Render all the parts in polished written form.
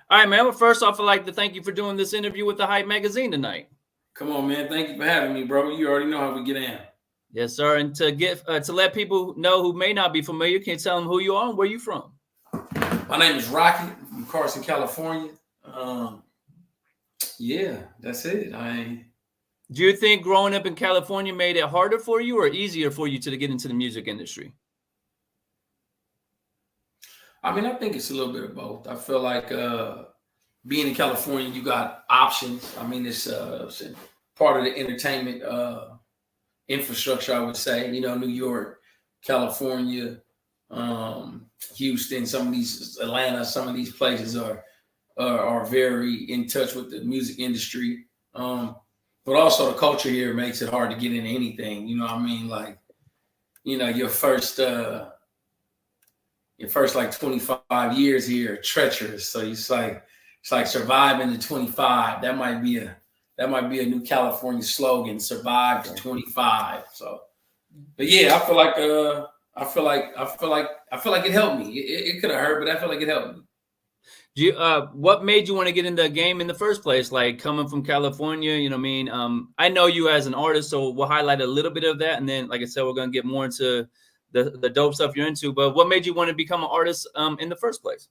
All right, man. Well, first off, I'd like to thank you for doing this interview with the Hype Magazine tonight. Come on, man. Thank you for having me, bro. You already know how we get in. Yes, sir. And to let people know who may not be familiar, can you tell them who you are and where you from? My name is Rockett. I'm from Carson, California. Yeah, that's it. Do you think growing up in California made it harder for you or easier for you to get into the music industry? I mean, I think it's a little bit of both. I feel like being in California, you got options. I mean, it's part of the entertainment infrastructure, I would say. You know, New York, California, Houston, some of these, Atlanta, some of these places are very in touch with the music industry. But also the culture here makes it hard to get into anything. You know what I mean? Like, you know, your first like 25 years here are treacherous. So it's like surviving to 25. That might be a new California slogan, survive to 25. So, but yeah, I feel like it helped me. It could have hurt, but I feel like it helped me. What made you want to get into the game in the first place? Like coming from California, you know what I mean? I know you as an artist, so we'll highlight a little bit of that. And then, like I said, we're going to get more into the dope stuff you're into. But what made you want to become an artist in the first place?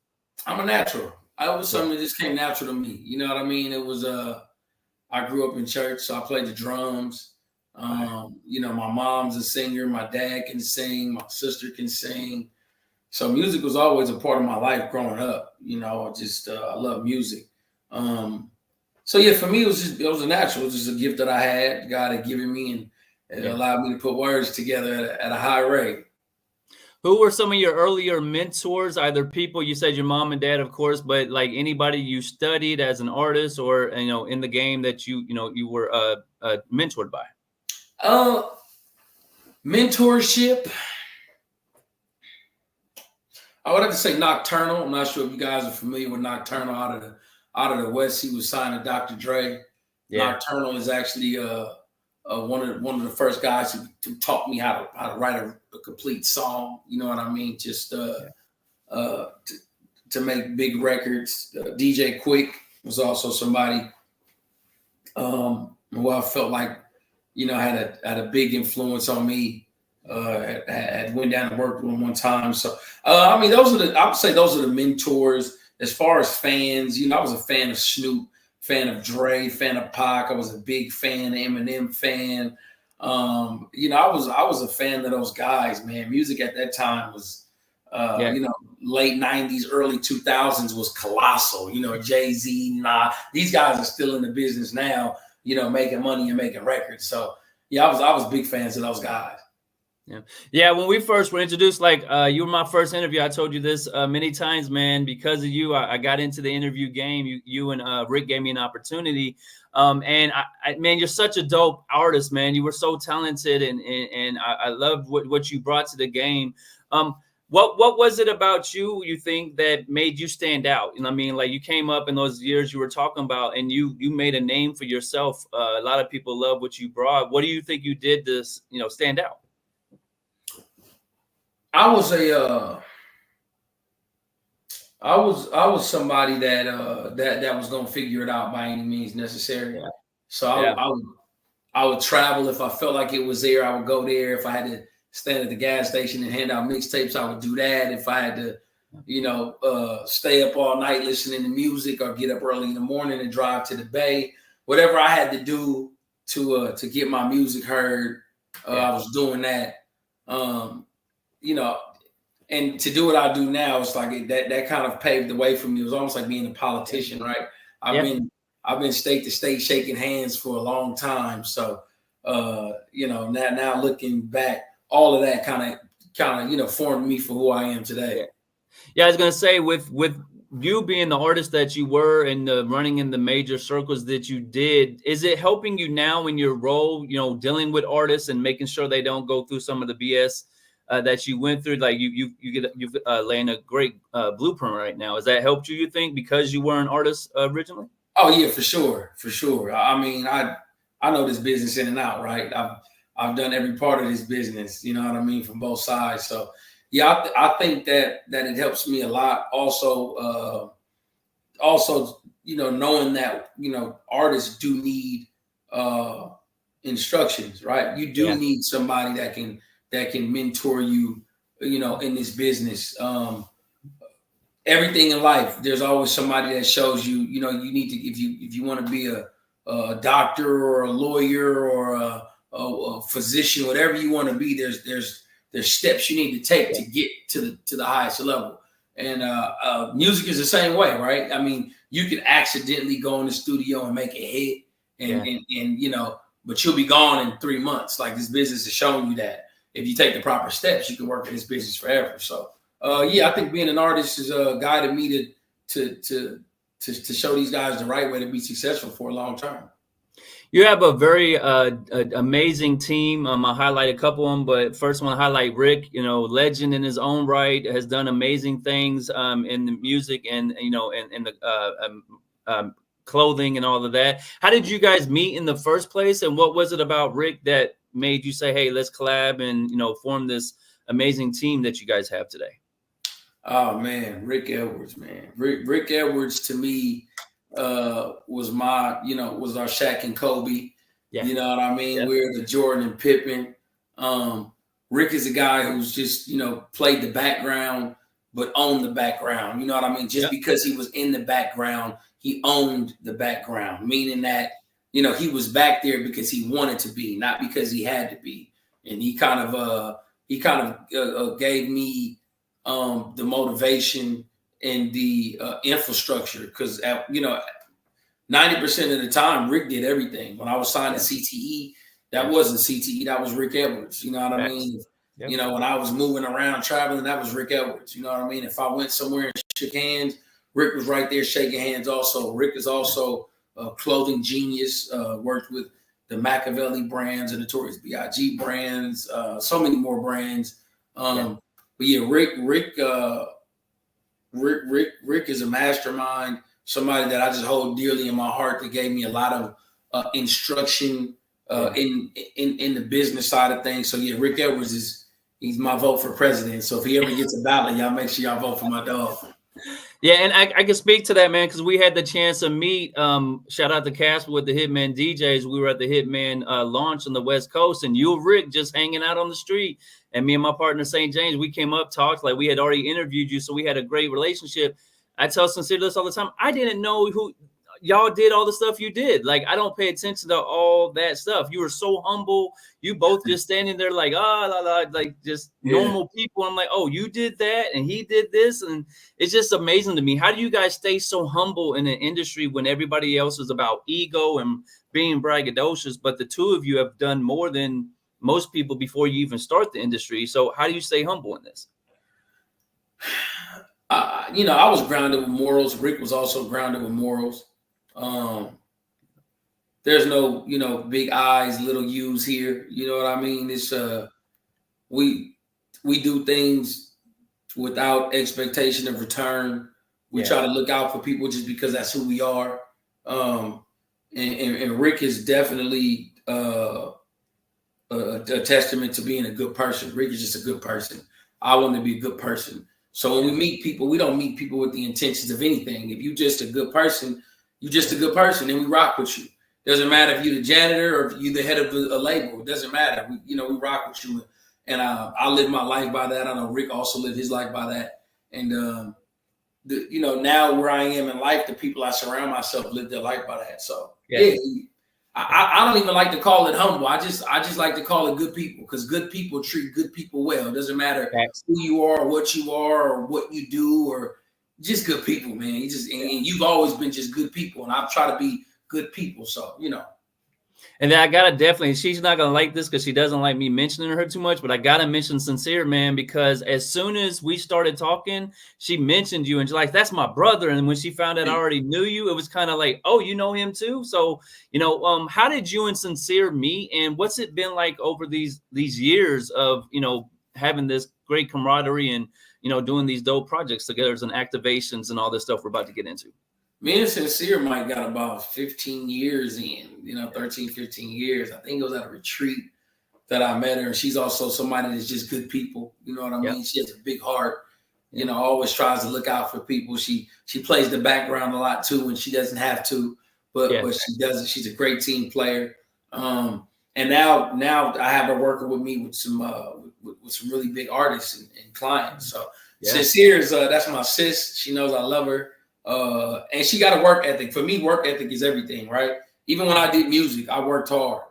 I'm a natural. It was something that just came natural to me. You know what I mean? It was, I grew up in church, so I played the drums. You know, my mom's a singer. My dad can sing. My sister can sing. So music was always a part of my life growing up. You know, I love music. So yeah, for me, it was a natural. It was just a gift that I had. God had given me, and it allowed me to put words together at a high rate. Who were some of your earlier mentors? Either people, you said your mom and dad, of course, but like anybody you studied as an artist or, you know, in the game that you were mentored by? Mentorship. I would have to say Nocturnal. I'm not sure if you guys are familiar with Nocturnal out of the West. He was signed to Dr. Dre. Yeah. Nocturnal is actually one of the first guys who taught me how to write a complete song. You know what I mean? Just to make big records. DJ Quick was also somebody who I felt like, you know, had a big influence on me. Had went down and worked with him one time. So I mean, I would say those are the mentors. As far as fans, you know, I was a fan of Snoop, fan of Dre, fan of Pac. I was a big fan, Eminem fan. You know, I was a fan of those guys, man. Music at that time was, you know, late 90s, early 2000s was colossal. You know, Jay-Z, these guys are still in the business now, you know, making money and making records. So yeah, I was big fans of those guys. Yeah. When we first were introduced, like you were my first interview. I told you this many times, man. Because of you, I got into the interview game. You and Rick gave me an opportunity. And man, you're such a dope artist, man. You were so talented, and I love what you brought to the game. What was it about you think that made you stand out? You know what I mean? Like you came up in those years you were talking about, and you made a name for yourself. A lot of people love what you brought. What do you think you did to, you know, stand out? I was somebody that was gonna figure it out by any means necessary. Yeah. So I would travel if I felt like it was there. I would go there. If I had to stand at the gas station and hand out mixtapes, I would do that. If I had to, you know, stay up all night listening to music or get up early in the morning and drive to the Bay, whatever I had to do to get my music heard, I was doing that. You know, and to do what I do now, it's like that kind of paved the way for me. It was almost like being a politician, right? I've been state to state shaking hands for a long time. So, you know, now looking back, all of that kind of, you know, formed me for who I am today. Yeah, I was gonna say with you being the artist that you were and running in the major circles that you did, is it helping you now in your role, you know, dealing with artists and making sure they don't go through some of the BS that you went through? Like you've laying a great blueprint right now. Has that helped you think, because you were an artist originally? Oh yeah, for sure. I mean, I know this business in and out, right? I've done every part of this business, you know what I mean, from both sides. So Yeah, I think that it helps me a lot. Also, knowing that artists do need instructions, right? You do need somebody that can mentor you, in this business. Everything in life, there's always somebody that shows you. You need to, if you want to be a doctor or a lawyer or a physician, whatever you want to be. There's steps you need to take to get to the highest level. And music is the same way, right? I mean, you can accidentally go in the studio and make a hit, and but you'll be gone in 3 months. Like, this business has shown you that if you take the proper steps, you can work in this business forever. So, I think being an artist has guided me to show these guys the right way to be successful for a long term. You have a very amazing team. I'll highlight a couple of them, but first I want to highlight Rick, legend in his own right, has done amazing things in the music and, in the clothing and all of that. How did you guys meet in the first place? And what was it about Rick that made you say, hey, let's collab and, form this amazing team that you guys have today? Oh, man, Rick Edwards, man. Rick Edwards, to me, was was our Shaq and Kobe. Yeah. You know what I mean? Yeah. We're the Jordan and Pippen. Rick is a guy who's just, played the background, but owned the background. You know what I mean? Just because he was in the background, he owned the background, meaning that, he was back there because he wanted to be, not because he had to be. And he kind of gave me the motivation and the infrastructure, because 90% of the time Rick did everything. When I was signed to CTE, that wasn't CTE, that was Rick Edwards. You know what I mean? Yep. When I was moving around traveling, that was Rick Edwards. You know what I mean? If I went somewhere and shook hands, Rick was right there shaking hands also. Rick is also a clothing genius, worked with the Machiavelli brands and Notorious B.I.G. brands, so many more brands. But yeah, Rick is a mastermind, somebody that I just hold dearly in my heart, that gave me a lot of instruction in the business side of things. So yeah, Rick Edwards he's my vote for president. So if he ever gets a ballot, y'all make sure y'all vote for my dog. Yeah, and I can speak to that, man, because we had the chance to meet. Shout out to Casper with the Hitman DJs. We were at the Hitman launch on the West Coast, and you and Rick just hanging out on the street. And me and my partner, St. James, we came up, talked, like we had already interviewed you, so we had a great relationship. I tell Sincere this all the time. I didn't know who y'all did all the stuff you did. Like, I don't pay attention to all that stuff. You were so humble. You both just standing there like, like just normal people. I'm like, oh, you did that and he did this. And it's just amazing to me. How do you guys stay so humble in an industry when everybody else is about ego and being braggadocious? But the two of you have done more than most people before you even start the industry. So how do you stay humble in this? I was grounded with morals. Rick was also grounded with morals. There's no, big I's, little U's here. You know what I mean? It's we do things without expectation of return. We try to look out for people just because that's who we are. And Rick is definitely a testament to being a good person. Rick is just a good person. I want to be a good person. So when we meet people, we don't meet people with the intentions of anything. If you're just a good person, you're just a good person, and we rock with you. Doesn't matter if you're the janitor or if you're the head of a label. It doesn't matter. We rock with you. And I live my life by that. I know Rick also lived his life by that. And, now where I am in life, the people I surround myself live their life by that. So, I don't even like to call it humble. I just like to call it good people, because good people treat good people well. It doesn't matter who you are or what you are or what you do, or just good people, man. And you've always been just good people, and I've tried to be good people. So, And then I gotta definitely, she's not gonna like this because she doesn't like me mentioning her too much, but I gotta mention Sincere, man, because as soon as we started talking, she mentioned you and she's like, that's my brother. And when she found out I already knew you, it was kind of like, oh, you know him too. So, how did you and Sincere meet, and what's it been like over these years of, having this great camaraderie and, doing these dope projects together and activations and all this stuff we're about to get into? Me and Sincere might got about 15 years in, 13, 15 years. I think it was at a retreat that I met her. She's also somebody that's just good people. You know what I mean? She has a big heart. You know, always tries to look out for people. She plays the background a lot too when she doesn't have to, but she does it. She's a great team player. And now I have her working with me with some really big artists and clients. So Sincere is that's my sis. She knows I love her. And she got a work ethic. For me, work ethic is everything, right? Even when I did music, I worked hard.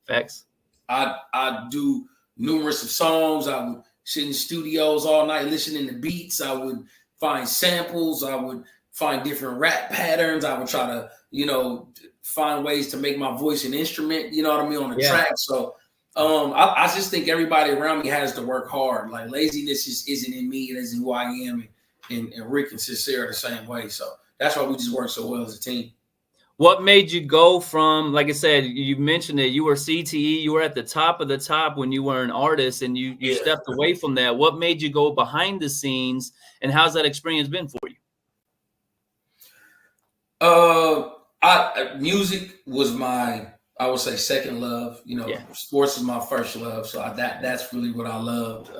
Facts. I do numerous of songs. I would sit in studios all night listening to beats. I would find samples. I would find different rap patterns. I would try to, find ways to make my voice an instrument, you know what I mean, on the track. So I just think everybody around me has to work hard. Like laziness just isn't in me. It isn't who I am. And Rick and Sincere are the same way. So that's why we just work so well as a team. What made you go from, like I said, you mentioned it, you were CTE, you were at the top of the top when you were an artist, and you stepped away from that. What made you go behind the scenes, and how's that experience been for you? Music was my, I would say, second love. Sports is my first love. So that's really what I loved.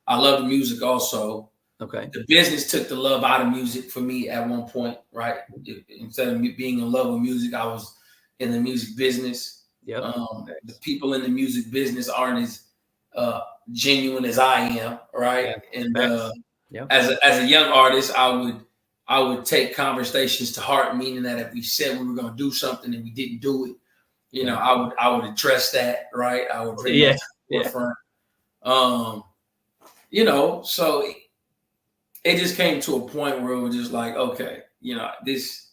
I loved music also. Okay. The business took the love out of music for me at one point, right? Instead of me being in love with music, I was in the music business. Yep. The people in the music business aren't as genuine as I am, right? Yeah. And as a young artist, I would take conversations to heart, meaning that if we said we were going to do something and we didn't do it, I would address that, right? I would bring that to the forefront. So it just came to a point where it was just like, okay, this,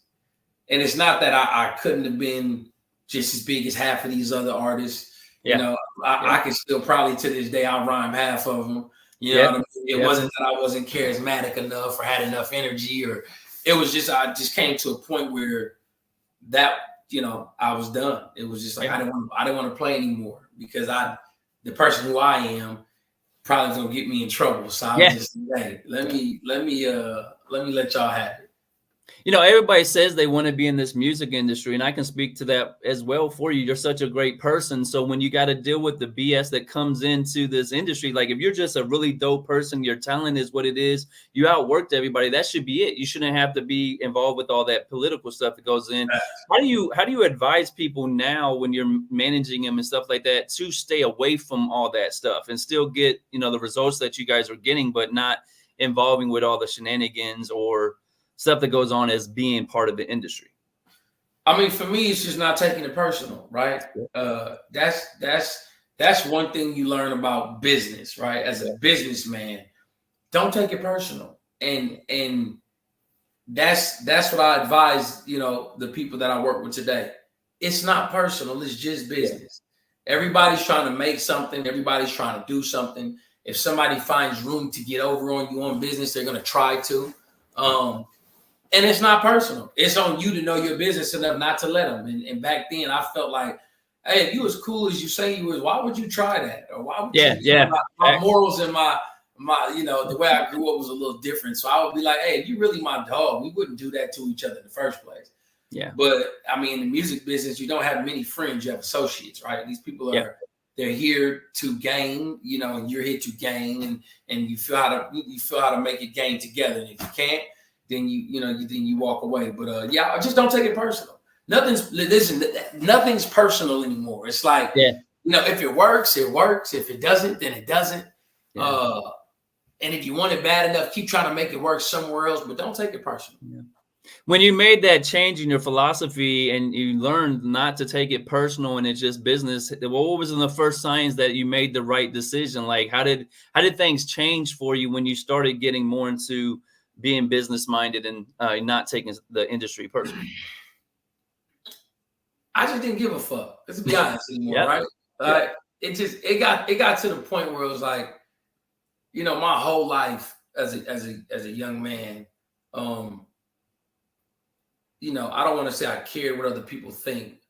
and it's not that I couldn't have been just as big as half of these other artists. I can still probably to this day, I'll rhyme half of them. You know what I mean? It wasn't that I wasn't charismatic enough or had enough energy, or it was just, I just came to a point where that, I was done. It was just like, I didn't want to play anymore because the person who I am, probably gonna get me in trouble. So I was just hey, let me let y'all have it. Everybody says they want to be in this music industry, and I can speak to that as well for you. You're such a great person. So when you got to deal with the BS that comes into this industry, like if you're just a really dope person, your talent is what it is, you outworked everybody, that should be it. You shouldn't have to be involved with all that political stuff that goes in. How do you advise people now when you're managing them and stuff like that to stay away from all that stuff and still get, the results that you guys are getting, but not involving with all the shenanigans or stuff that goes on as being part of the industry? I mean, for me, it's just not taking it personal, right? That's one thing you learn about business, right? As a businessman, don't take it personal, and that's what I advise, the people that I work with today. It's not personal; it's just business. Everybody's trying to make something. Everybody's trying to do something. If somebody finds room to get over on you on business, they're going to try to. And it's not personal. It's on you to know your business enough not to let them. And back then, I felt like, hey, if you as cool as you say you was, why would you try that? Or why would you? My morals and my the way I grew up was a little different. So I would be like, hey, if you really my dog, we wouldn't do that to each other in the first place. Yeah. But I mean, in the music business, you don't have many friends. You have associates, right? These people are they're here to gain, and you're here to gain, and you feel how to make it gain together. And if you can't, then you walk away. But just don't take it personal. Nothing's personal anymore. It's like, if it works, it works. If it doesn't, then it doesn't. And if you want it bad enough, keep trying to make it work somewhere else, but don't take it personal. Yeah. When you made that change in your philosophy and you learned not to take it personal and it's just business, what was the first signs that you made the right decision? Like how did things change for you when you started getting more into being business minded and not taking the industry personally? I just didn't give a fuck. Let's be honest anymore, right? It got to the point where it was like, my whole life as a young man, I don't want to say I cared what other people think,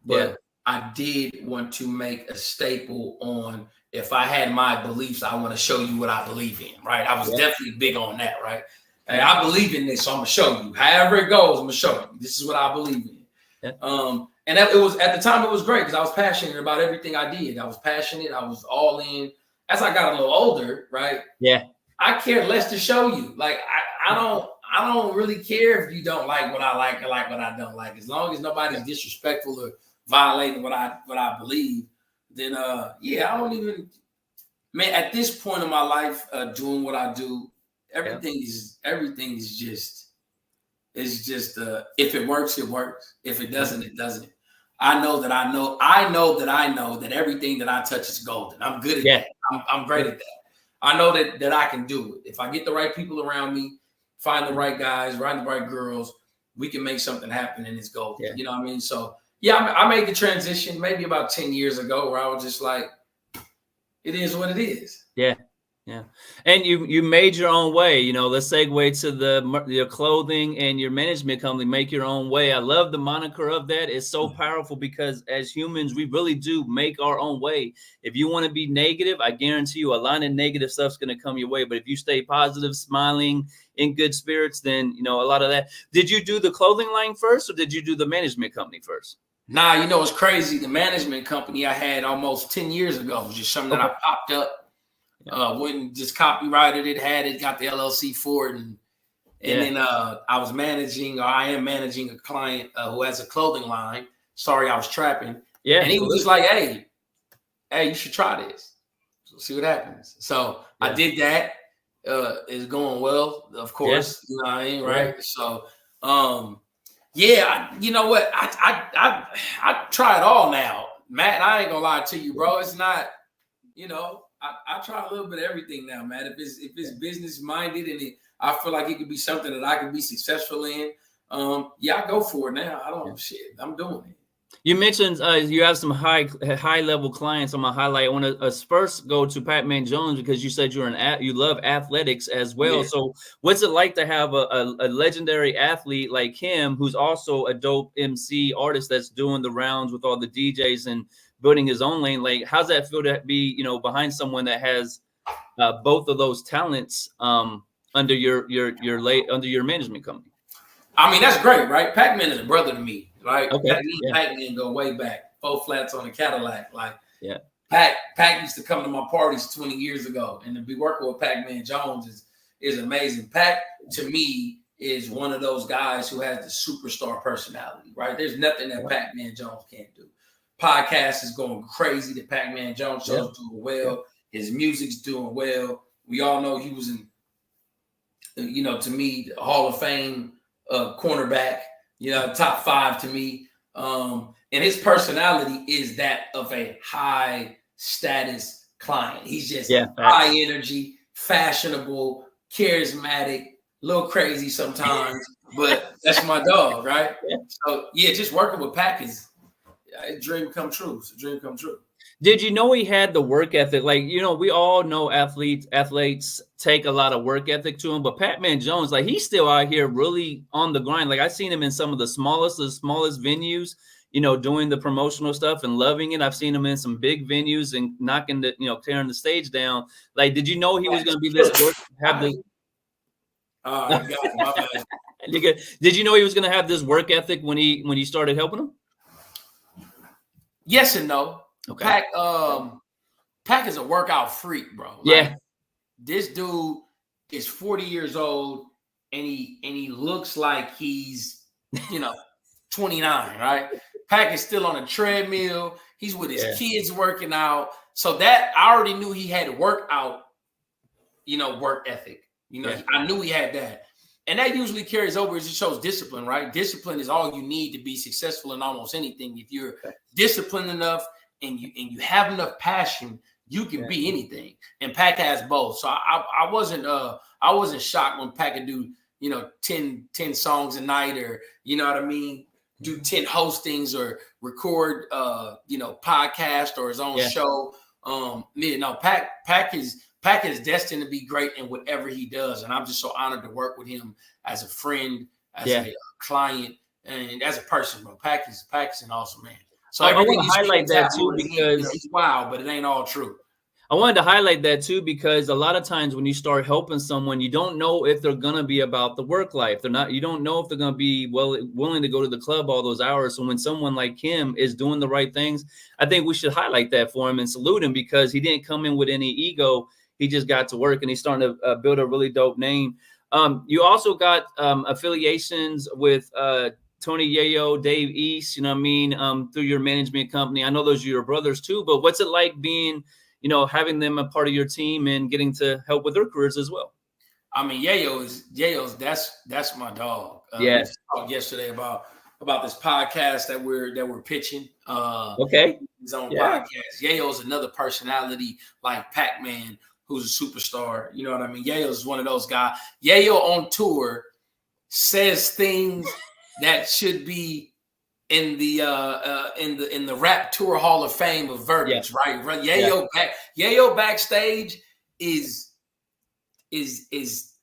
but I did want to make a staple on, if I had my beliefs, I want to show you what I believe in, right? I was definitely big on that, right? Hey, I believe in this, so I'm going to show you. However it goes, I'm going to show you. This is what I believe in. And it was at the time it was great because I was passionate about everything I did. I was passionate. I was all in. As I got a little older, right? Yeah. I care less to show you. Like I don't really care if you don't like what I like or like what I don't like. As long as nobody's disrespectful or violating what I believe, then I don't even. Man, at this point in my life, doing what I do, everything is just. It's just if it works, it works. If it doesn't, it doesn't. I know that everything that I touch is golden. I'm good at that. I'm great at that. I know that I can do it. If I get the right people around me, find the right guys, find the right girls, we can make something happen and it's golden. Yeah. You know what I mean? So I made the transition maybe about 10 years ago where I was just like, it is what it is. Yeah. Yeah. And you made your own way, you know, let's segue to your clothing and your management company, make your own way. I love the moniker of that. It's so powerful because as humans, we really do make our own way. If you want to be negative, I guarantee you a lot of negative stuff's going to come your way. But if you stay positive, smiling, in good spirits, then, you know, a lot of that. Did you do the clothing line first or did you do the management company first? Nah, you know, it's crazy. The management company I had almost 10 years ago was just something that I popped up. Wouldn't just copyrighted it, had it, got the LLC for it, and then I am managing a client who has a clothing line. Sorry, I was trapping. Yeah, and he was just like, "Hey, you should try this. So see what happens." So I did that. It's going well, of course. You know what I mean, right? So, you know what? I try it all now, Matt. I ain't gonna lie to you, bro. It's not, you know. I try a little bit of everything now, man. If it's business minded and I feel like it could be something that I could be successful in, I go for it now. I'm doing it. You mentioned you have some high level clients. I'm gonna highlight. I want to first go to Pac-Man Jones because you said you love athletics as well. Yeah. So what's it like to have a legendary athlete like him, who's also a dope MC artist that's doing the rounds with all the DJs and building his own lane? Like, how's that feel to be, you know, behind someone that has both of those talents under your management company? I mean, that's great, right? Pac-Man is a brother to me, right? Okay. Pac-Man go way back. 4 flats on a Cadillac. Like, Pac used to come to my parties 20 years ago, and to be working with Pac-Man Jones is amazing. Pac, to me, is one of those guys who has the superstar personality, right? There's nothing that Pac-Man Jones can't do. Podcast is going crazy. The Pac-Man Jones show's doing well. His music's doing well. We all know he was in, you know, to me, Hall of Fame cornerback, you know, top 5 to me. And his personality is that of a high status client. He's just high energy, fashionable, charismatic, a little crazy sometimes, but that's my dog, right? So just working with Pac is a dream come true. It's a dream come true. Did you know he had the work ethic? Like, you know, we all know athletes take a lot of work ethic to him, but Pac-Man Jones, like, he's still out here really on the grind. Like, I've seen him in some of the smallest venues, you know, doing the promotional stuff and loving it. I've seen him in some big venues and tearing the stage down. Like, did you know he was going to be this work? Did you know he was going to have this work ethic when you started helping him? Yes and no. Okay. Pac is a workout freak, bro. Like, this dude is 40 years old and he looks like he's, you know, 29, right? Pac is still on a treadmill. He's with his kids working out. So that I already knew he had work ethic. You know, I knew he had that. And that usually carries over as it shows discipline, right? Discipline is all you need to be successful in almost anything. If you're disciplined enough and you have enough passion, you can be anything. And Pac has both. So I wasn't shocked when Pac could do, you know, 10 songs a night, or, you know what I mean, do 10 hostings or record podcast or his own show. Pac is destined to be great in whatever he does, and I'm just so honored to work with him as a friend, as a client, and as a person, bro. Pac is an awesome man. So I want to highlight that too, because he's wild, but it ain't all true. I wanted to highlight that too, because a lot of times when you start helping someone, you don't know if they're going to be about the work life. You don't know if they're going to be willing to go to the club all those hours. So when someone like him is doing the right things, I think we should highlight that for him and salute him, because he didn't come in with any ego. He just got to work, and he's starting to build a really dope name. You also got affiliations with Tony Yayo, Dave East, you know what I mean, through your management company. I know those are your brothers too, but what's it like being, having them a part of your team and getting to help with their careers as well? I mean, Yayo's that's my dog. We just talked yesterday about this podcast that we're pitching. Okay. His own podcast. Yayo's another personality like Pac-Man, who's a superstar. You know what I mean? Yayo's one of those guys. Yayo on tour says things that should be in the Rap Tour Hall of Fame of verbiage, right? Yayo backstage is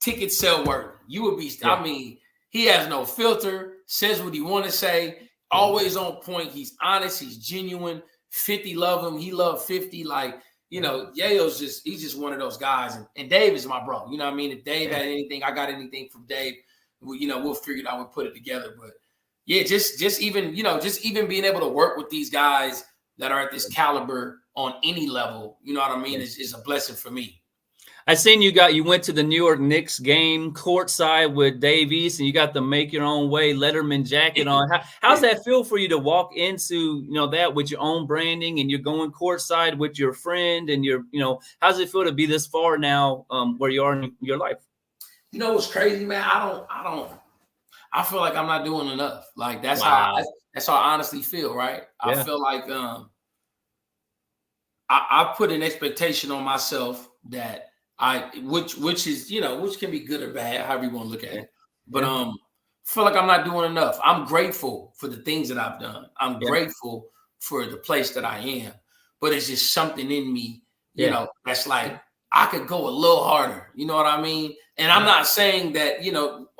ticket sell worthy. You would be. I mean, he has no filter. Says what he want to say. Always on point. He's honest. He's genuine. 50 love him. He loved 50. Like, Yayo's he's just one of those guys. And Dave is my bro. You know what I mean? If Dave had anything, I got anything from Dave, we'll figure it out. We'll put it together. But yeah, just even being able to work with these guys that are at this caliber on any level, you know what I mean, is a blessing for me. I seen you went to the New York Knicks game courtside with Dave East, and you got the Make Your Own Way Letterman jacket on. How's that feel for you to walk into that with your own branding, and you're going courtside with your friend, and how's it feel to be this far now, where you are in your life? What's crazy, man? I feel like I'm not doing enough. Like that's how I honestly feel, right? I feel like I put an expectation on myself that which can be good or bad, however you want to look at it. But I feel like I'm not doing enough. I'm grateful for the things that I've done. I'm grateful for the place that I am. But it's just something in me, that's like I could go a little harder. You know what I mean? And I'm not saying that,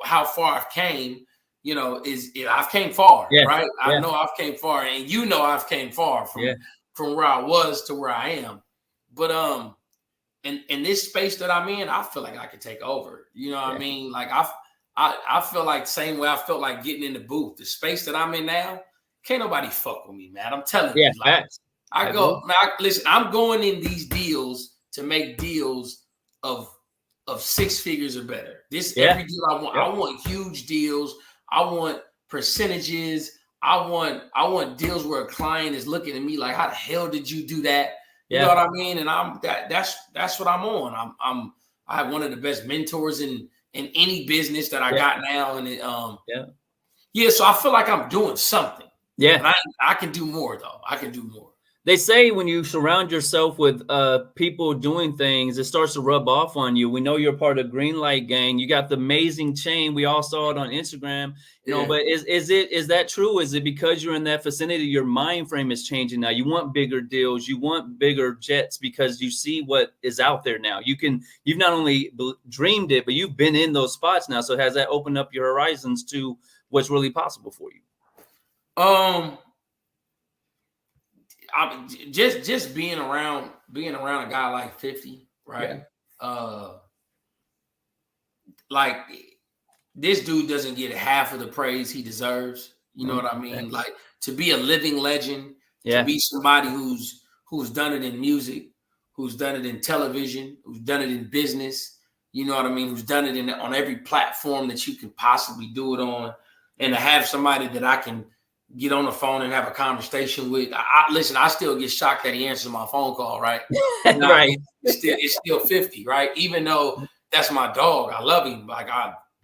how far I've came, I've came far, right? I know I've came far, and I've came far from where I was to where I am. But in this space that I'm in, I feel like I could take over. You know what I mean? Like I feel like the same way I felt like getting in the booth. The space that I'm in now, can't nobody fuck with me, man. I'm telling you. Like, listen, I'm going in these deals to make deals of 6 figures or better. Every deal I want. I want huge deals. I want percentages. I want deals where a client is looking at me like, how the hell did you do that? You know what I mean? And that's what I'm on. I have one of the best mentors in any business that I got now. And so I feel like I'm doing something. Yeah. And I can do more though. I can do more. They say when you surround yourself with people doing things, it starts to rub off on you. We know you're part of Green Light Gang. You got the amazing chain. We all saw it on Instagram. But is that true? Is it because you're in that vicinity, your mind frame is changing now? You want bigger deals, you want bigger jets because you see what is out there now. You've not only dreamed it, but you've been in those spots now. So has that opened up your horizons to what's really possible for you? Just being around a guy like 50, right? Like this dude doesn't get half of the praise he deserves. You know what I mean? Like to be a living legend, to be somebody who's done it in music, who's done it in television, who's done it in business. You know what I mean? Who's done it on every platform that you can possibly do it on, and to have somebody that I can get on the phone and have a conversation with. Listen, I still get shocked that he answers my phone call, right? Right. It's still 50, right? Even though that's my dog, I love him. Like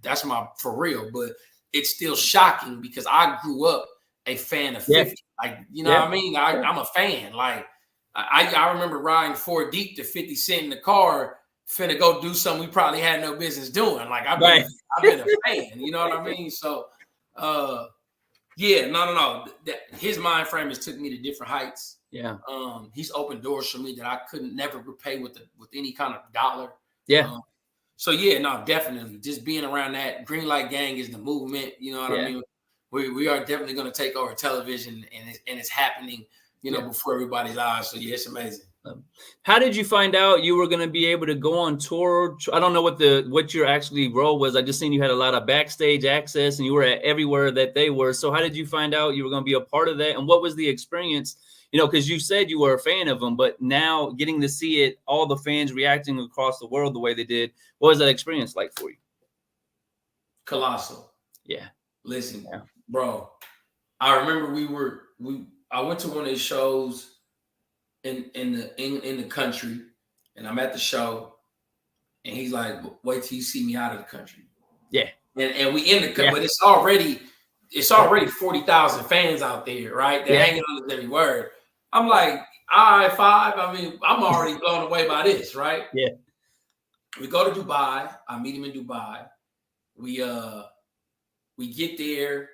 that's my for real, but it's still shocking because I grew up a fan of 50. Like, you know what I mean? I'm a fan. Like I remember riding 4 deep to 50 Cent in the car, finna go do something we probably had no business doing. Like I've been a fan, you know what I mean? So no. His mind frame has took me to different heights. Yeah. He's opened doors for me that I couldn't never repay with any kind of dollar. Yeah. Definitely. Just being around that Green Light Gang is the movement. You know what I mean? We are definitely going to take over television, and it's happening, before everybody's eyes. So it's amazing. How did you find out you were going to be able to go on tour? I don't know what your actually role was. I just seen you had a lot of backstage access and you were at everywhere that they were. So how did you find out you were going to be a part of that? And what was the experience? You know, because you said you were a fan of them, but now getting to see it, all the fans reacting across the world the way they did, what was that experience like for you? Colossal. Yeah. Listen, bro, I remember I went to one of his shows in the country, and I'm at the show, and he's like, "Wait till you see me out of the country." Yeah. And we in the country, but it's already 40,000 fans out there, right? They're hanging on to every word. I'm like, all right, 5. I mean, I'm already blown away by this, right? Yeah. We go to Dubai. I meet him in Dubai. We get there.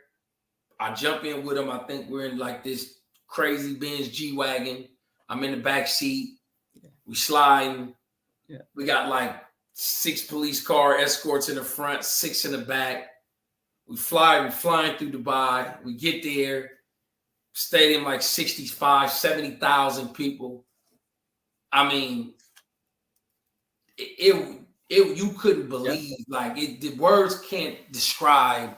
I jump in with him. I think we're in like this crazy Benz G-Wagon. I'm in the back seat. Yeah. We sliding. Yeah. We got like 6 police car escorts in the front, 6 in the back. We're flying through Dubai. We get there. Stadium like 65, 70,000 people. I mean, you couldn't believe, the words can't describe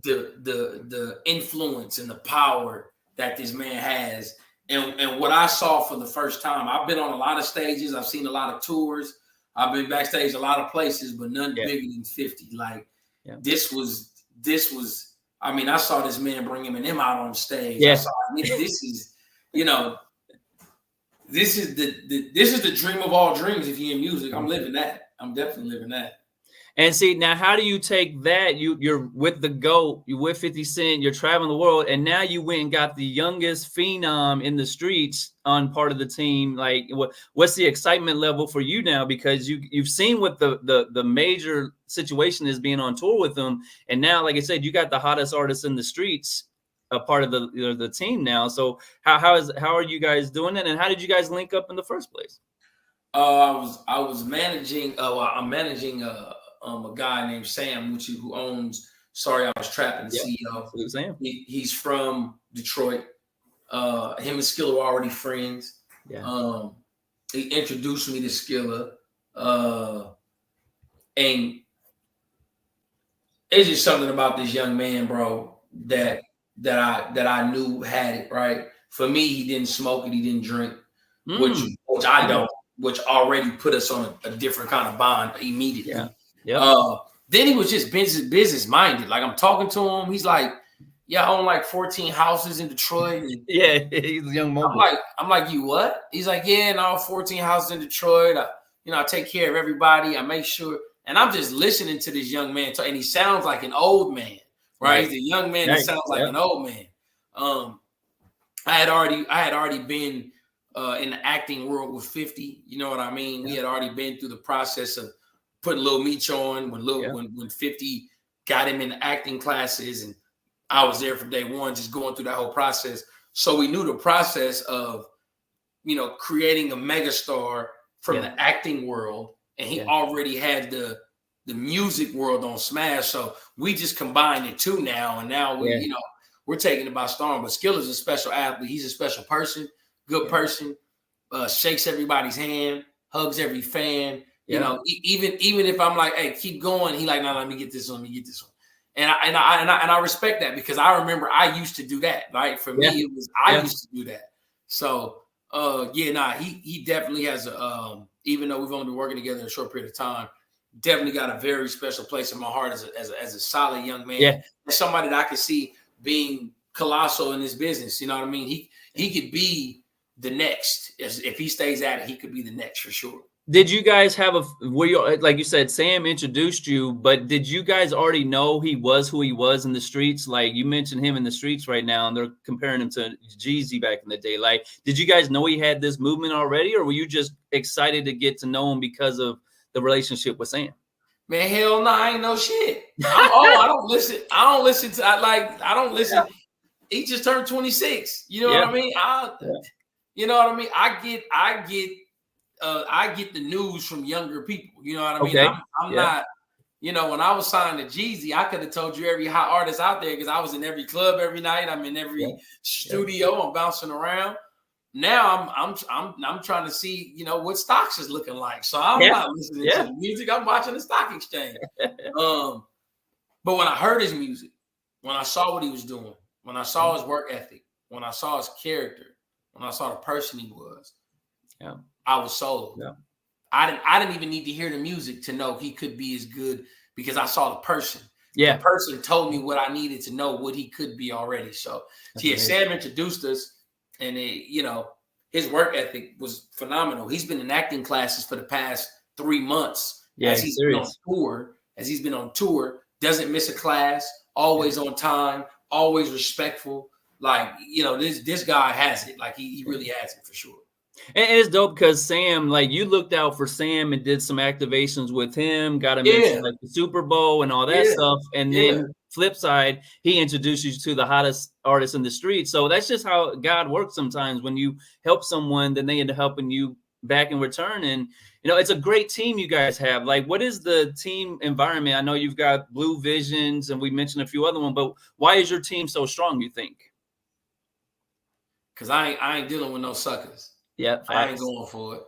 the influence and the power that this man has. And what I saw for the first time, I've been on a lot of stages. I've seen a lot of tours. I've been backstage a lot of places, but none bigger than 50. This was, I mean, I saw this man bring Eminem out on stage. Yeah. This is the dream of all dreams. If you're in music, I'm living that. I'm definitely living that. And see, now how do you take that? You're with the GOAT, you're with 50 Cent, you're traveling the world, and now you went and got the youngest phenom in the streets on part of the team. Like, what's the excitement level for you now? Because you've seen what the major situation is being on tour with them, and now, like I said, you got the hottest artists in the streets, a part of the team now. So how are you guys doing it, and how did you guys link up in the first place? I was managing. I'm managing a guy named Sam, who owns Sorry I Was Trapping, the CEO. Sam. He's from Detroit. Him and Skilla were already friends. Yeah. He introduced me to Skilla. And it's just something about this young man, bro, that I knew had it, right? For me, he didn't smoke it, he didn't drink, which I don't, which already put us on a different kind of bond immediately. Yeah. Yep. Then he was just business minded. Like, I'm talking to him. He's like, "Yeah, I own like 14 houses in Detroit." And yeah, he's a young mogul. I'm like, "You what?" He's like, "Yeah, no, 14 houses in Detroit. I take care of everybody. I make sure." And I'm just listening to this young man talk, and he sounds like an old man, right? He's a young man that sounds like an old man. I had already been in the acting world with 50. You know what I mean? Yeah. We had already been through the process of putting Lil Meech on when 50 got him in the acting classes, and I was there from day one, just going through that whole process. So we knew the process of, creating a megastar from the acting world, and he already had the music world on smash. So we just combined the two now, and now we're taking it by storm. But Skilla's a special athlete. He's a special person, good person, shakes everybody's hand, hugs every fan. Even if I'm like, "Hey, keep going," he like, "No, let me get this one. And I respect that, because I remember I used to do that. Right? For me, it was I used to do that. So he definitely has even though we've only been working together a short period of time, definitely got a very special place in my heart as a solid young man. Yeah. Somebody that I could see being colossal in this business. You know what I mean? He could be the next. If he stays at it, he could be the next for sure. Did you guys have like you said, Sam introduced you, but did you guys already know he was who he was in the streets? Like, you mentioned him in the streets right now, and they're comparing him to Jeezy back in the day. Like, did you guys know he had this movement already, or were you just excited to get to know him because of the relationship with Sam? Man, hell no, I ain't no shit. I don't listen. I don't listen. He just turned 26. You know what I mean? You know what I mean? I get the news from younger people. You know what I mean? Okay. I'm not, when I was signed to Jeezy, I could have told you every hot artist out there, because I was in every club every night. I'm in every studio. I'm bouncing around. now I'm trying to see, you know, what stocks is looking like. So I'm not listening to the music. I'm watching the stock exchange. But when I heard his music, when I saw what he was doing, when I saw his work ethic, when I saw his character, when I saw the person he was, I was sold. I didn't even need to hear the music to know he could be as good, because I saw the person. The person told me what I needed to know, what he could be already. So Sam introduced us, and you know, his work ethic was phenomenal. He's been in acting classes for the past 3 months as he's been on tour. Doesn't miss a class, always on time, always respectful. Like, you know, this guy has it. Like, he really has it for sure. And it's dope because Sam, like, you looked out for Sam and did some activations with him, got him into like the Super Bowl and all that stuff. And then flip side, he introduced you to the hottest artists in the street. So that's just how God works sometimes. When you help someone, then they end up helping you back in return. And, you know, it's a great team you guys have. Like, what is the team environment? I know you've got Blue Visions, and we mentioned a few other ones, but why is your team so strong, you think? Because I ain't dealing with no suckers. I ain't going for it.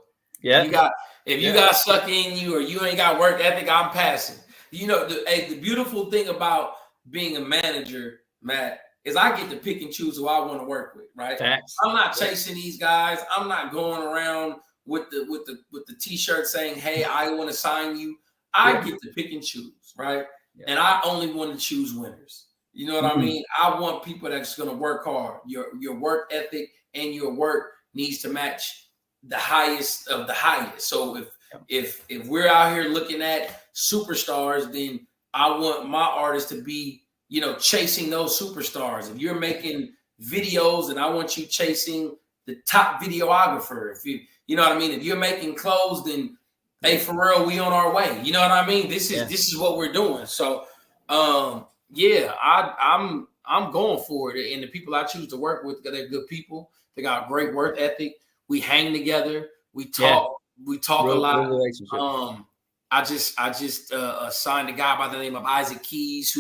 If you got suck in you, or you ain't got work ethic, I'm passing. You know, the beautiful thing about being a manager, Matt, is I get to pick and choose who I want to work with, right? I'm not chasing these guys. I'm not going around with the t-shirt saying, "Hey, I want to sign you." I get to pick and choose, right? And I only want to choose winners. You know what I mean? I want people that's going to work hard. Your work ethic and your work needs to match the highest of the highest. So if we're out here looking at superstars, then I want my artists to be, you know, chasing those superstars. If you're making videos, and I want you chasing the top videographer. If you know what I mean? If you're making clothes, then hey, for real, we on our way. You know what I mean? This is what we're doing. So I'm going for it. And the people I choose to work with, they're good people. They got great work ethic. We hang together. We talk. We talk a lot. I just signed a guy by the name of Isaac Keys,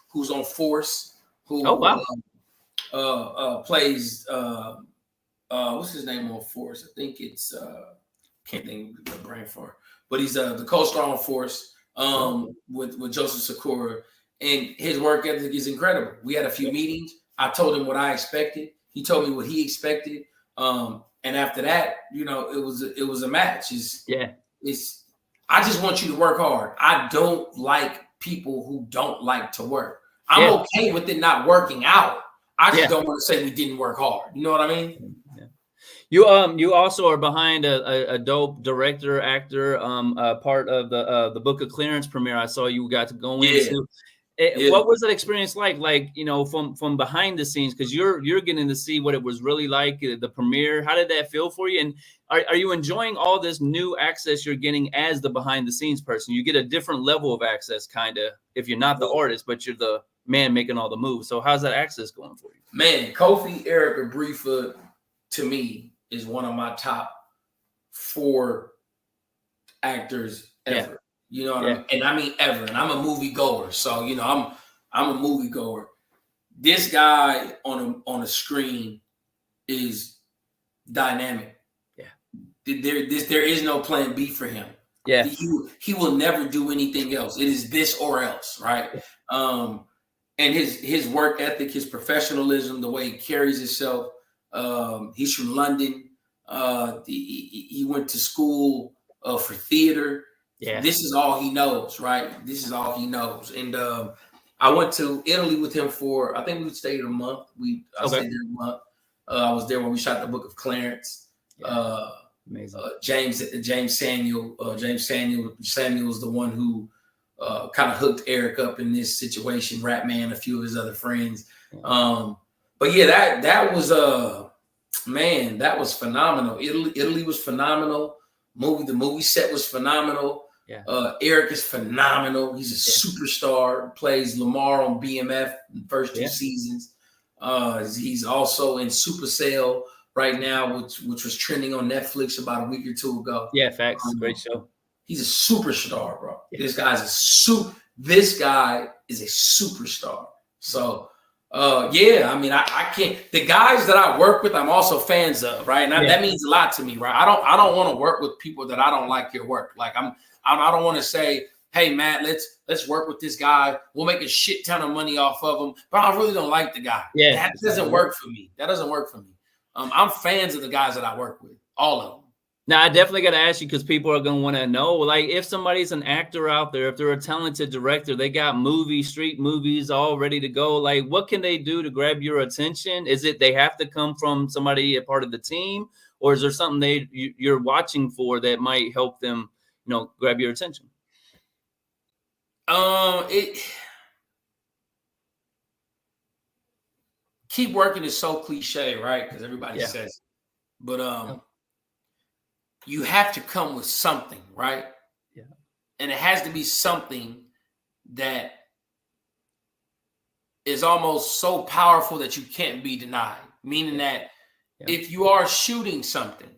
who's on Force. Who plays what's his name on Force? I think it's can't think of the brain for, but he's the co-star on Force with Joseph Sakura, and his work ethic is incredible. We had a few meetings. I told him what I expected. He told me what he expected. And after that, you know, it was a match. I just want you to work hard. I don't like people who don't like to work. I'm okay with it not working out. I just don't want to say we didn't work hard. You know what I mean? You also are behind a dope director, actor, part of the Book of Clarence premiere. I saw you got to go into. What was that experience like? Like, you know, from behind the scenes, because you're getting to see what it was really like, the premiere. How did that feel for you? And are you enjoying all this new access you're getting as the behind the scenes person? You get a different level of access, kind of, if you're not the artist, but you're the man making all the moves. So how's that access going for you? Man, Kofi Eric Abrifa, to me, is one of my top 4 actors ever. You know what I mean? And I mean ever. And I'm a movie goer. So, you know, I'm a movie goer. This guy on a screen is dynamic. There is no plan B for him. He will never do anything else. It is this or else, right? And his work ethic, his professionalism, the way he carries himself. He's from London. He went to school for theater. This is all he knows, right? This is all he knows. And I went to Italy with him for, I think we stayed a month. I stayed there a month. I was there when we shot the Book of Clarence. Amazing. James Samuel. Samuel's the one who kind of hooked Eric up in this situation. Ratman, a few of his other friends. But yeah, that was man, that was phenomenal. Italy was phenomenal. The movie set was phenomenal. Eric is phenomenal. He's a superstar. Plays Lamar on BMF in the first 2 seasons. He's also in Super Sale right now, which was trending on Netflix about a week or 2 ago. Yeah, facts. Great show. He's a superstar, bro. This guy is a superstar. So Yeah, I mean, I can't. The guys that I work with, I'm also fans of, right? And that means a lot to me, right? I don't want to work with people that I don't like your work. Like I don't want to say, hey Matt, let's work with this guy. We'll make a shit ton of money off of him, but I really don't like the guy. Yeah, that doesn't work for me. That doesn't work for me. I'm fans of the guys that I work with, all of them. Now, I definitely got to ask you, because people are going to want to know, like, if somebody's an actor out there, if they're a talented director, they got street movies all ready to go. Like, what can they do to grab your attention? Is it they have to come from somebody, a part of the team, or is there something you're watching for that might help them, grab your attention? Keep working is so cliche, right? Because everybody says it. But you have to come with something, right? Yeah. And it has to be something that is almost so powerful that you can't be denied. Meaning that if you are shooting something,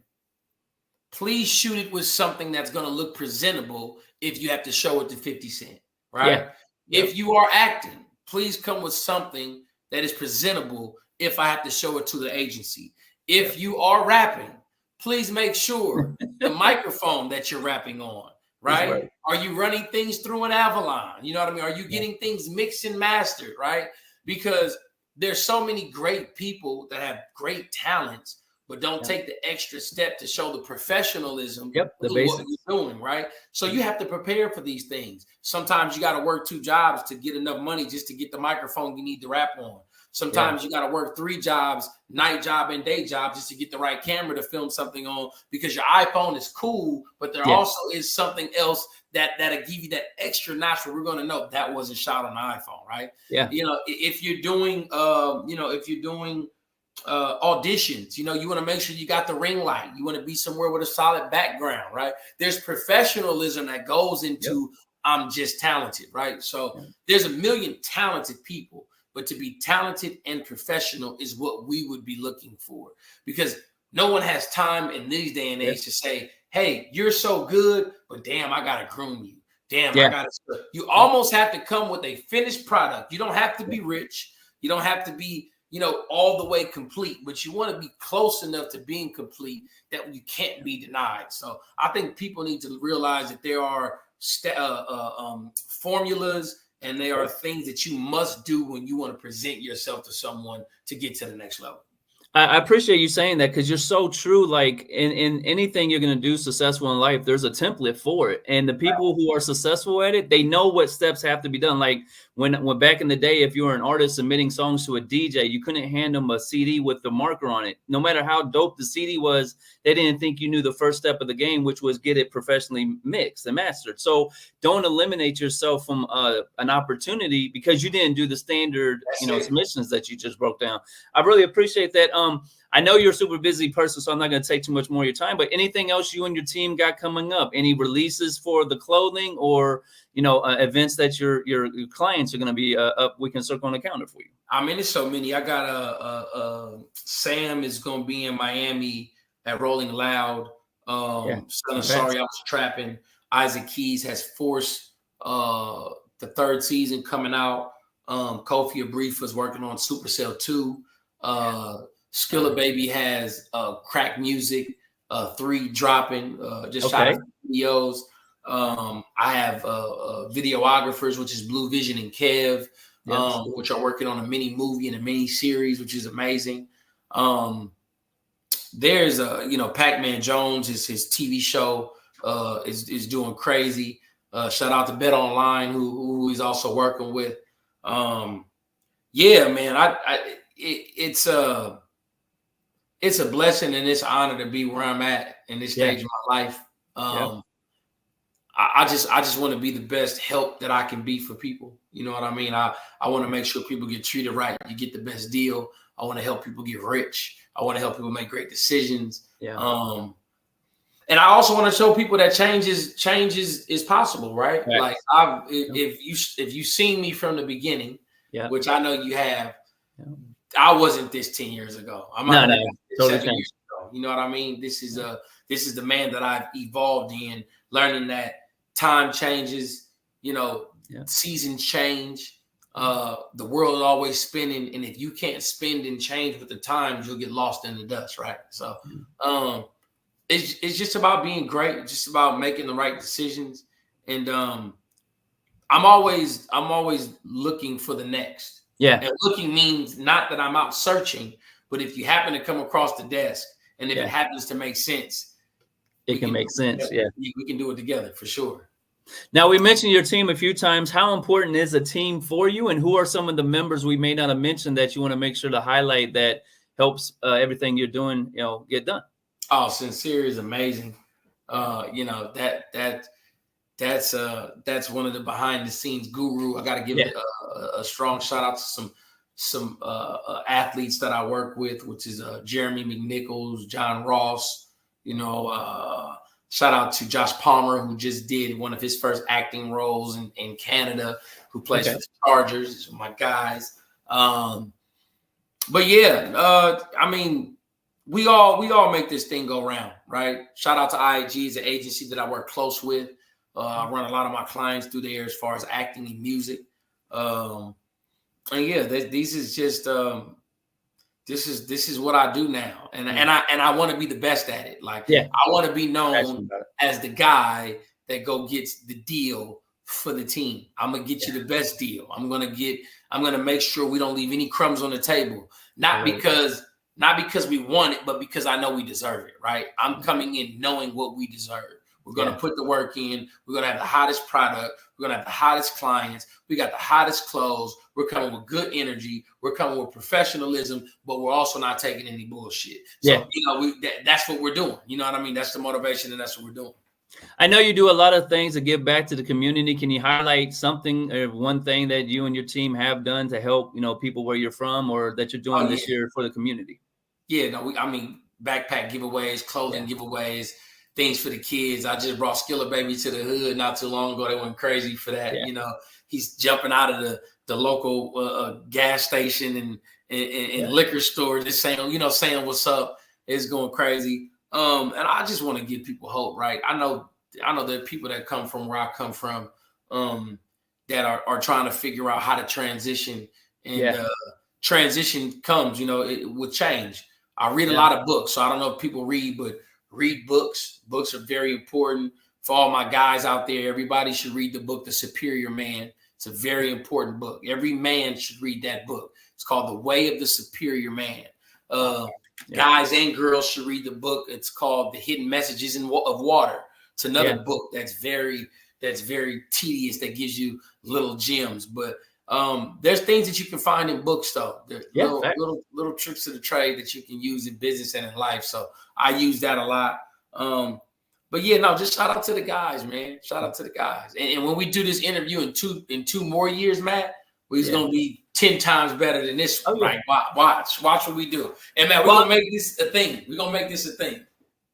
please shoot it with something that's going to look presentable if you have to show it to 50 Cent, right? Yeah. If you are acting, please come with something that is presentable if I have to show it to the agency. If you are rapping, please make sure the microphone that you're rapping on, right? Are you running things through an Avalon? You know what I mean? Are you getting things mixed and mastered, right? Because there's so many great people that have great talents, but don't take the extra step to show the professionalism of what you're doing, right? So you have to prepare for these things. Sometimes you got to work 2 jobs to get enough money just to get the microphone you need to rap on. Sometimes you got to work 3 jobs, night job and day job, just to get the right camera to film something on, because your iPhone is cool, but there also is something else that'll give you that extra notch where we're going to know that wasn't shot on the iPhone, right? Yeah. If you're doing, auditions, you want to make sure you got the ring light. You want to be somewhere with a solid background, right? There's professionalism that goes into I'm just talented, right? So there's a million talented people. But to be talented and professional is what we would be looking for, because no one has time in these day and age to say, hey, you're so good, but damn, I got to groom you. Damn, I got to. You almost have to come with a finished product. You don't have to be rich. You don't have to be, all the way complete, but you want to be close enough to being complete that you can't be denied. So I think people need to realize that there are formulas, and there are things that you must do when you want to present yourself to someone to get to the next level. I appreciate you saying that, because you're so true. Like in anything you're going to do successful in life, there's a template for it. And the people who are successful at it, they know what steps have to be done. Like when back in the day, if you were an artist submitting songs to a DJ, you couldn't hand them a CD with the marker on it. No matter how dope the CD was, they didn't think you knew the first step of the game, which was get it professionally mixed and mastered. So don't eliminate yourself from an opportunity because you didn't do the standard, submissions that you just broke down. I really appreciate that. I know you're a super busy person, so I'm not going to take too much more of your time, but anything else you and your team got coming up? Any releases for the clothing or, events that your clients are going to be up? We can circle on the calendar for you. I mean, there's so many. I got Sam is going to be in Miami at Rolling Loud. Sorry, I was trapping. Isaac Keys has Force, the 3rd season coming out. Kofi Abrief was working on Supercell 2. Skilla Baby has Crack Music 3 dropping. Just shot videos. I have videographers, which is Blue Vision and Kev, which are working on a mini movie and a mini series, which is amazing. There's Pac-Man Jones, his TV show is doing crazy. Shout out to Bet Online, who he's also working with. Yeah, man, it's a blessing and it's an honor to be where I'm at in this stage of my life. I just want to be the best help that I can be for people. You know what I mean? I want to make sure people get treated right. You get the best deal. I want to help people get rich. I want to help people make great decisions. And I also want to show people that change is possible, right? Like if you've seen me from the beginning, which I know you have, I wasn't this 10 years ago. I'm not 7 years ago. You know what I mean? This is the man that I've evolved in, learning that time changes, seasons change. the world is always spinning, and if you can't spend and change with the times, you'll get lost in the dust, right? So it's just about being great, just about making the right decisions. And I'm always looking for the next. Yeah. And looking means not that I'm out searching, but if you happen to come across the desk and if it happens to make sense, it can make sense. Yeah. We can do it together for sure. Now, we mentioned your team a few times. How important is a team for you, and who are some of the members we may not have mentioned that you want to make sure to highlight that helps everything you're doing, get done? Oh, Sincere is amazing. That's one of the behind the scenes guru. I got to give a strong shout out to some athletes that I work with, which is Jeremy McNichols, John Ross. Shout out to Josh Palmer, who just did one of his first acting roles in Canada, who plays for the Chargers. These are my guys. But yeah, I mean, we all make this thing go round, right? Shout out to IAG, it's an agency that I work close with. I run a lot of my clients through there as far as acting and music. And yeah, this is just this is what I do now, and I want to be the best at it. Like, I want to be known as the guy that go gets the deal for the team. I'm gonna get you the best deal. I'm gonna make sure we don't leave any crumbs on the table. Not because we want it, but because I know we deserve it. Right? I'm coming in knowing what we deserve. We're going to put the work in. We're going to have the hottest product. We're going to have the hottest clients. We got the hottest clothes. We're coming with good energy. We're coming with professionalism, but we're also not taking any bullshit. So, that's what we're doing. You know what I mean? That's the motivation, and that's what we're doing. I know you do a lot of things to give back to the community. Can you highlight something or one thing that you and your team have done to help, people where you're from, or that you're doing this year for the community? Yeah, no, backpack giveaways, clothing giveaways, things for the kids. I just brought Skilla Baby to the hood not too long ago. They went crazy for that. He's jumping out of the local gas station and liquor store, just saying what's up. It's going crazy. And I just want to give people hope, right? I know there are people that come from where I come from that are trying to figure out how to transition. And transition comes, with change. I read a lot of books, so I don't know if people read, but read books. Books are very important for all my guys out there. Everybody should read the book, The Superior Man. It's a very important book. Every man should read that book. It's called The Way of the Superior Man. Guys and girls should read the book. It's called The Hidden Messages of Water. It's another book that's very tedious, that gives you little gems. But there's things that you can find in books, though. There's little tricks of the trade that you can use in business and in life. So I use that a lot. But just shout out to the guys, man. Shout out to the guys. And when we do this interview in two more years, Matt, we're going to be 10 times better than this one, right? Watch what we do. And man, we're going to make this a thing. We're going to make this a thing.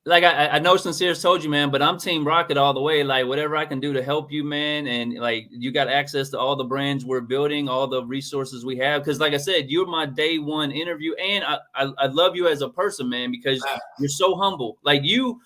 Like I know Sincere's told you, man, but I'm Team Rockett all the way. Like, whatever I can do to help you, man. And like, you got access to all the brands we're building, all the resources we have. Because like I said, you're my day one interview. And I love you as a person, man, because you're so humble. Like you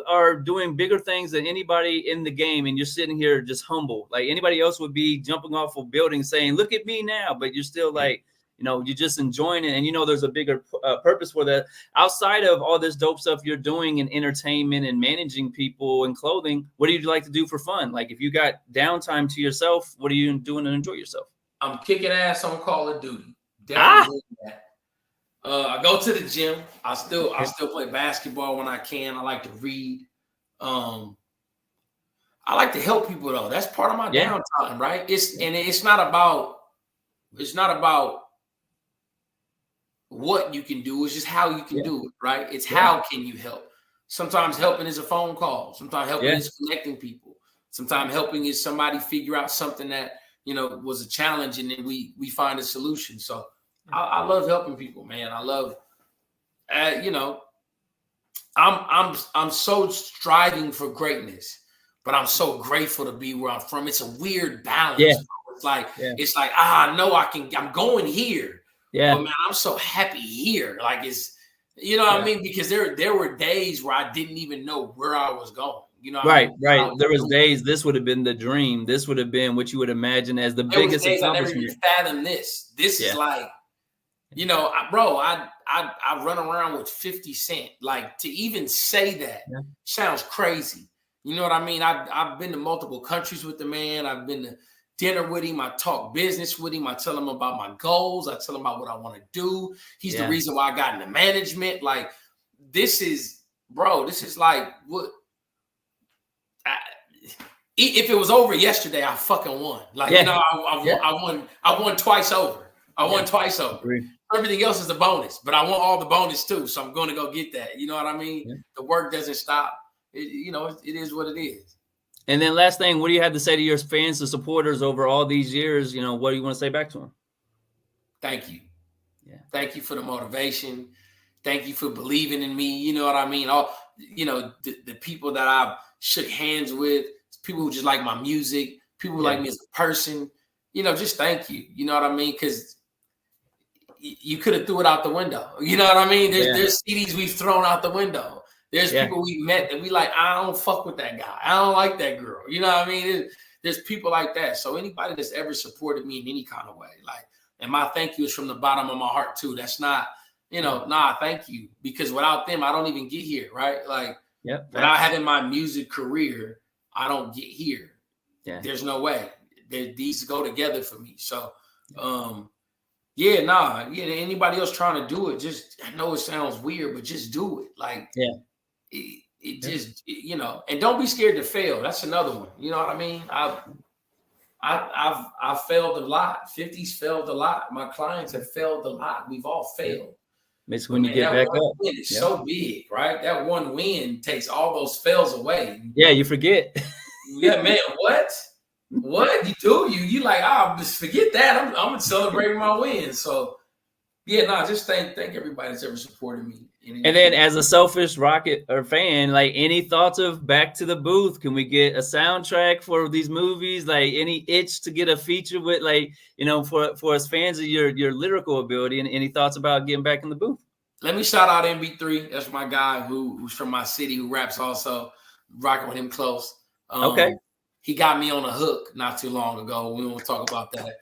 are doing bigger things than anybody in the game. And you're sitting here just humble. Like anybody else would be jumping off a building saying, look at me now. But you're still like, you're just enjoying it. And, there's a bigger purpose for that. Outside of all this dope stuff you're doing in entertainment and managing people and clothing, what do you like to do for fun? Like if you got downtime to yourself, what are you doing to enjoy yourself? I'm kicking ass on Call of Duty. Definitely doing that. I go to the gym. I still play basketball when I can. I like to read. I like to help people, though. That's part of my downtime, right? It's not about what you can do, is just how you can do it, right? It's how can you help. Sometimes helping is a phone call. Sometimes helping is connecting people. Sometimes helping is somebody figure out something that, was a challenge, and then we find a solution. So I love helping people, man. I love, I'm so striving for greatness, but I'm so grateful to be where I'm from. It's a weird balance. It's like, I know I'm going here. Yeah. But man, I'm so happy here. Like it's, what I mean? Because there were days where I didn't even know where I was going. You know what Right, I mean? right. There was days this would have been the dream. This would have been what you would imagine as the biggest accomplishment. I never even fathomed this. This is like, you know, I run around with 50 Cent. Like, to even say that sounds crazy. You know what I mean? I've been to multiple countries with the man. I've been to dinner with him. I talk business with him. I tell him about my goals. I tell him about what I want to do. He's the reason why I got into management. Like, this is, bro, this is like what. If it was over yesterday, I fucking won. Like, you know, I won twice over. I won twice over. Everything else is a bonus, but I want all the bonus too. So I'm going to go get that. You know what I mean? The work doesn't stop. You know, it is what it is. And then last thing, what do you have to say to your fans and supporters over all these years? You know, what do you want to say back to them? Thank you. Yeah. Thank you for the motivation. Thank you for believing in me. You know what I mean? All, you know, the people that I've shook hands with, people who just like my music, people who like me as a person, you know, just thank you. You know what I mean? Because you could have threw it out the window. You know what I mean? There's CDs we've thrown out the window. There's people we met that we like, I don't fuck with that guy. I don't like that girl. You know what I mean? There's people like that. So anybody that's ever supported me in any kind of way, like, and my thank you is from the bottom of my heart too. That's not, you know, thank you. Because without them, I don't even get here, right? Like, without having my music career, I don't get here. There's no way. These go together for me. So, anybody else trying to do it, just, I know it sounds weird, but just do it. Like, it just, you know, and don't be scared to fail. That's another one. You know what I mean? I've failed a lot. 50's failed a lot. My clients have failed a lot. We've all failed. It's when you get back up. It's so big, right? That one win takes all those fails away. Yeah, you forget. Man, what? What you do? You like, just forget that. I'm gonna celebrate my win. So just thank everybody that's ever supported me. And then, as a selfish Rockett or fan, like, any thoughts of Back to the Booth? Can we get a soundtrack for these movies? Like, any itch to get a feature with, like, you know, for us fans of your lyrical ability? And any thoughts about getting back in the booth? Let me shout out MB3. That's my guy who's from my city, who raps also. Rocking with him close. Okay. He got me on a hook not too long ago. We won't talk about that.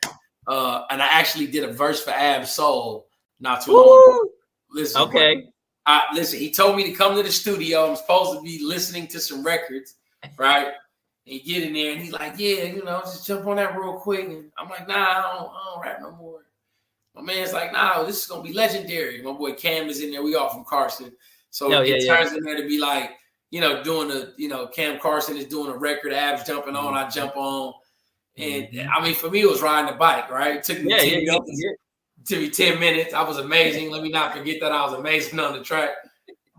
And I actually did a verse for Ab Soul not too long ago. Listen, okay. Listen, he told me to come to the studio. I'm supposed to be listening to some records, right? And he get in there and he's like, you know, just jump on that real quick. And I'm like, nah, I don't rap no more. My man's like, nah, this is going to be legendary. My boy Cam is in there. We all from Carson. So it turns in there to be like, you know, Cam Carson is doing a record, Abs jumping on, I jump on. And I mean, for me, it was riding the bike, right? It took me 10 minutes. Took me 10 minutes. I was amazing. Let me not forget that I was amazing on the track.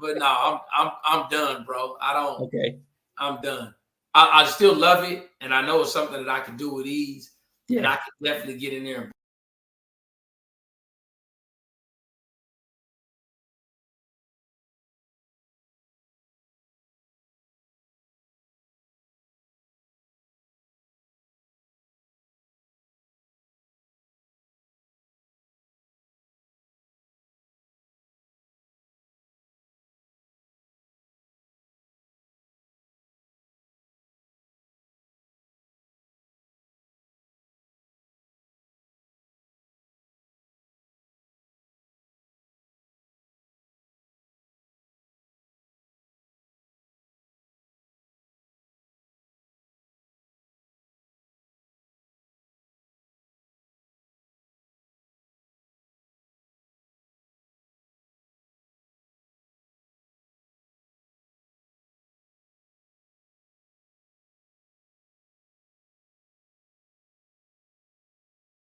But no, I'm done, bro. I'm done. I still love it, and I know it's something that I can do with ease. And I can definitely get in there and